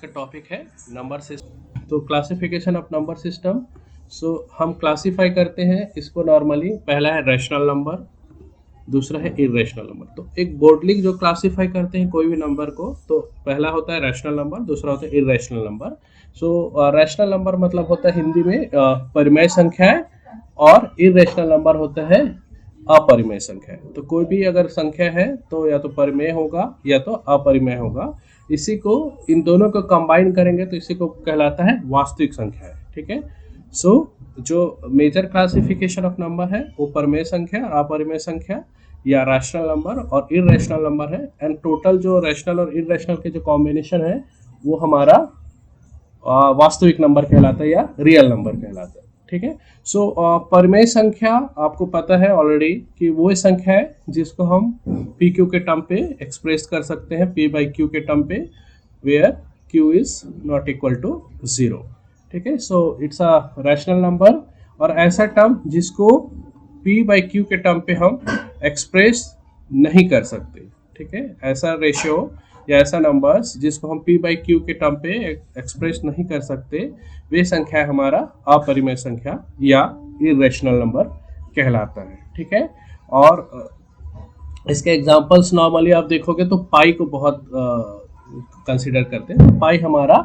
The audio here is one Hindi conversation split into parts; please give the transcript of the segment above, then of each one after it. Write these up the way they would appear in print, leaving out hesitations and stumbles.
का टॉपिक है नंबर सिस्टम। तो क्लासिफिकेशन ऑफ नंबर सिस्टम। सो हम क्लासीफाई करते हैं इसको नॉर्मली, पहला है रैशनल नंबर, दूसरा है इरेशनल नंबर। तो एक बोर्डली जो क्लासीफाई करते हैं कोई भी नंबर को, तो पहला होता है रैशनल नंबर, दूसरा होता है इरेशनल नंबर। सो रैशनल नंबर मतलब होता है हिंदी में परिमेय संख्या है, और इरेशनल नंबर होता है अपरिमेय संख्या है। तो कोई भी अगर संख्या है तो या तो परिमेय होगा या तो अपरिमेय होगा। इसी को, इन दोनों को कंबाइन करेंगे तो इसी को कहलाता है वास्तविक संख्या है। ठीक है। सो जो मेजर क्लासिफिकेशन ऑफ नंबर है वो परिमेय संख्या, अपरिमेय संख्या या रैशनल नंबर और इरेशनल नंबर है। एंड टोटल जो रैशनल और इरेशनल के जो कॉम्बिनेशन है वो हमारा वास्तविक नंबर कहलाता है या रियल नंबर कहलाता है। ठीक है। सो परिमेय संख्या आपको पता है ऑलरेडी कि वो संख्या है जिसको हम पी क्यू के टर्म पे एक्सप्रेस कर सकते हैं, पी बाई क्यू के टर्म पे, where Q is not equal to 0। ठीक है। So it's a rational number, और ऐसा टर्म जिसको पी बाई क्यू के टर्म पे हम एक्सप्रेस नहीं कर सकते। ठीक है। ऐसा रेशियो या ऐसा नंबर्स जिसको हम पी बाई क्यू के टर्म पे एक्सप्रेस नहीं कर सकते, वे संख्या हमारा अपरिमेय संख्या या इरेशनल नंबर कहलाता है। ठीक है। और इसके एग्जांपल्स नॉर्मली आप देखोगे तो पाई को बहुत कंसिडर करते हैं। पाई हमारा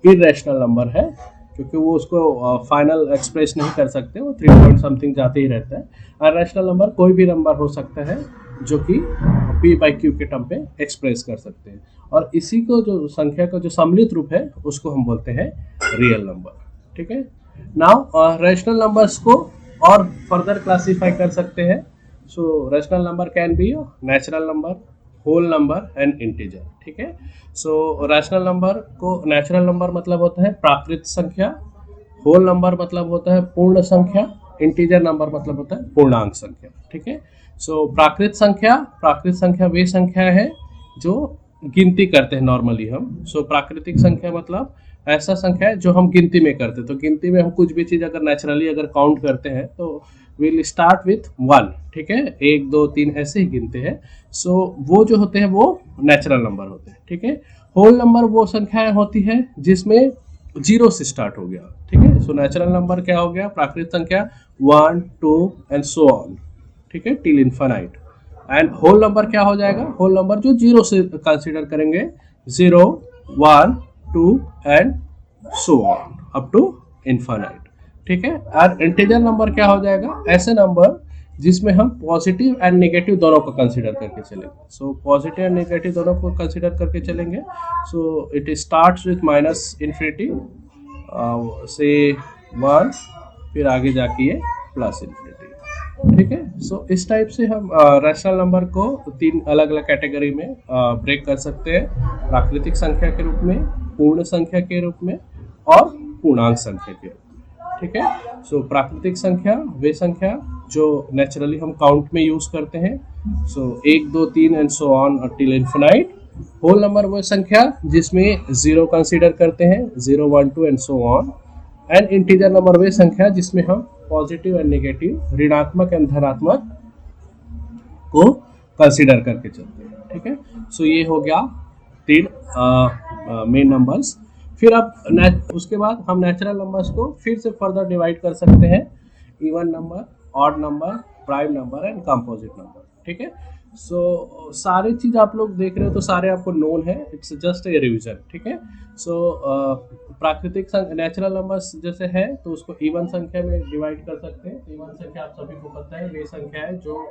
इरेशनल नंबर है क्योंकि वो उसको फाइनल एक्सप्रेस नहीं कर सकते, वो 3 पॉइंट समथिंग जाते ही रहता है। रैशनल नंबर कोई भी नंबर हो सकता है जो कि पी बाई क्यू के टर्म पे एक्सप्रेस कर सकते हैं, और इसी को जो संख्या का जो सम्मिलित रूप है उसको हम बोलते हैं रियल नंबर। ठीक है। नाउ रैशनल नंबर्स को और फर्दर क्लासीफाई कर सकते हैं। So rational number can be natural number, whole number and integer. ठीक है। सो रैशनल नंबर को, नेचुरल नंबर मतलब होता है प्राकृत संख्या, होल नंबर मतलब होता है पूर्ण संख्या, इंटीजर नंबर मतलब होता है पूर्णांक संख्या। ठीक है। सो प्राकृत संख्या वे संख्या है जो गिनती करते हैं नॉर्मली हम। सो प्राकृतिक संख्या मतलब ऐसा संख्या है जो हम गिनती में करते हैं। तो गिनती में हम कुछ भी चीज अगर नेचुरली अगर काउंट करते हैं तो विल स्टार्ट विथ 1। ठीक है। 1 2 3 ऐसे ही गिनते हैं। सो वो जो होते हैं वो नेचुरल नंबर होते हैं। ठीक है। होल नंबर वो संख्याएं होती है जिसमें 0 से स्टार्ट हो गया। ठीक है। सो नेचुरल नंबर क्या हो गया, प्राकृतिक संख्या 1 2 एंड सो ऑन। ठीक है, till infinite. And whole number क्या हो जाएगा, होल नंबर जो 0 से कंसीडर करेंगे, 0 1 2 and so on up to infinite. ठीक है। और इंटीजर नंबर क्या हो जाएगा, ऐसे नंबर जिसमें हम पॉजिटिव एंड नेगेटिव दोनों को कंसीडर करके चलेंगे। सो पॉजिटिव एंड नेगेटिव दोनों को कंसीडर करके चलेंगे। So it starts with minus infinity से 1, फिर आगे जाके ये प्लस इन्फिनिटी। ठीक है। सो इस टाइप से हम रैशनल नंबर को 3 अलग अलग कैटेगरी में ब्रेक कर सकते हैं, प्राकृतिक संख्या के रूप में, पूर्ण संख्या के रूप में और पूर्णांक संख्या के रूप में। ठीक है। सो प्राकृतिक संख्या वे संख्या जो नेचुरली हम काउंट में यूज करते हैं। So 1 2 3 and so on till infinite. Whole number वो संख्या जिसमें 0 कंसीडर करते हैं, 0 1 2 and so on. And integer number वे संख्या जिसमें हम पॉजिटिव एंड नेगेटिव, ऋणात्मक एंड धनात्मक को कंसीडर करके चलते हैं। ठीक है। सो ये हो गया 3 मेन नंबर्स। फिर अब उसके बाद हम नेचुरल नंबर्स को फिर से फर्दर डिवाइड कर सकते हैं, even number, odd number, prime number and composite number. ठीक है। सो सारी चीज आप लोग देख रहे हो तो सारे आपको नोन है, इट्स जस्ट ए रिवीजन। ठीक है। सो प्राकृतिक नेचुरल नंबर्स जैसे है तो उसको इवन संख्या में डिवाइड कर सकते हैं। इवन संख्या आप सभी को पता है वे संख्या है जो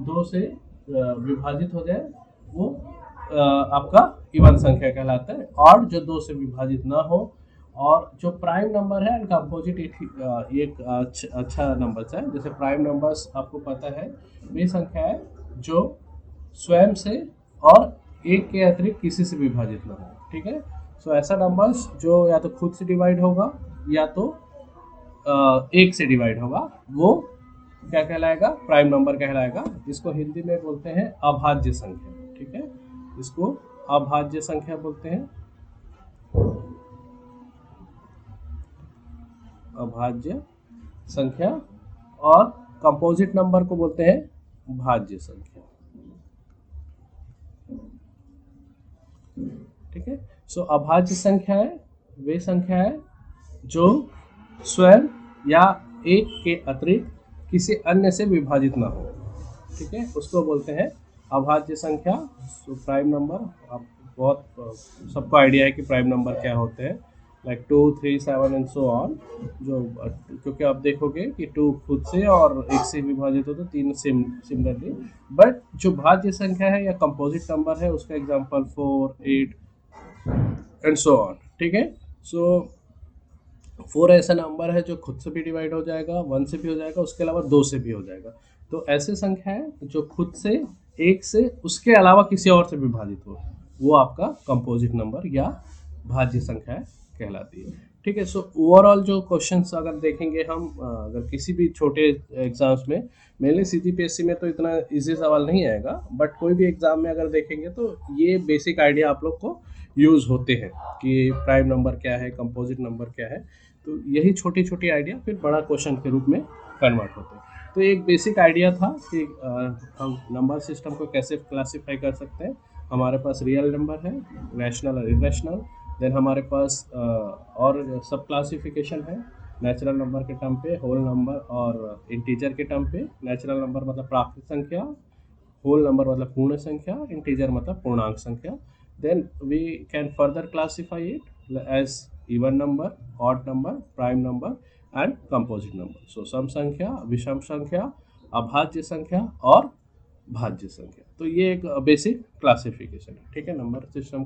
2 से विभाजित हो जाए, वो आपका इवन संख्या कहलाता है, और जो 2 से विभाजित ना हो। और जो प्राइम नंबर है एंड कंपोजिट, एक अच्छा नंबर है। जैसे प्राइम नंबर्स आपको पता है वे संख्या है जो स्वयं से और 1 के अतिरिक्त किसी से विभाजित ना हो। ठीक है। सो ऐसा नंबर्स जो या तो खुद से डिवाइड होगा या तो 1 से डिवाइड होगा, वो क्या कहलाएगा, प्राइम नंबर कहलाएगा। इसको हिंदी में बोलते हैं अभाज्य संख्या। ठीक है। इसको अभाज्य संख्या बोलते हैं, अभाज्य संख्या। और कंपोजिट नंबर को बोलते हैं भाज्य संख्या। ठीक है। सो अभाज्य संख्या है वे संख्या है जो स्वयं या एक के अतिरिक्त किसी अन्य से विभाजित ना हो, ठीक है, उसको बोलते हैं अभाज्य संख्या। सो प्राइम नंबर, आप बहुत सबको आइडिया है कि प्राइम नंबर क्या होते हैं, लाइक 2, 3, 7 एंड सो ऑन, जो क्योंकि आप देखोगे कि 2 खुद से और एक से विभाजित हो तो 3 सिमिलरली, बट जो भाज्य संख्या है या कंपोजिट नंबर है उसका एग्जांपल 4, 8 एंड सो ऑन, ठीक है। सो 4 ऐसा नंबर है जो खुद से भी डिवाइड हो जाएगा, 1 से भी हो जाएगा, उसके अलावा 2 से भी हो जाएगा। तो ऐसे संख्या है जो खुद से, एक से, उसके अलावा किसी और से विभाजित हो, वो आपका कंपोजिट नंबर या भाज्य संख्या कहलाती है, ठीक है। सो ओवरऑल जो क्वेश्चंस अगर देखेंगे हम, अगर किसी भी छोटे एग्जाम्स में, मेनली CGPSC में तो इतना इजी सवाल नहीं आएगा, बट कोई भी एग्जाम में अगर देखेंगे तो ये बेसिक आइडिया आप लोग को यूज़ होते हैं कि प्राइम नंबर क्या है, कंपोजिट नंबर क्या है, तो यही छोटी छोटी आइडिया फिर बड़ा क्वेश्चन के रूप में कन्वर्ट होते हैं। तो एक बेसिक आइडिया था कि हम नंबर सिस्टम को कैसे क्लासीफाई कर सकते हैं। हमारे पास रियल नंबर है, रैशनल और इरेशनल, देन हमारे पास और सब क्लासिफिकेशन है नेचुरल नंबर के टर्म पे, होल नंबर और इंटीजर के टर्म पे। नेचुरल नंबर मतलब प्राकृत संख्या, होल नंबर मतलब पूर्ण संख्या, इंटीजर मतलब पूर्णांक संख्या। Then we can further classify it as even number, odd number, prime number and composite number. So सम संख्या, विषम संख्या, अभाज्य संख्या और भाज्य संख्या। तो ये एक बेसिक क्लासिफिकेशन है, ठीक है, नंबर सिस्टम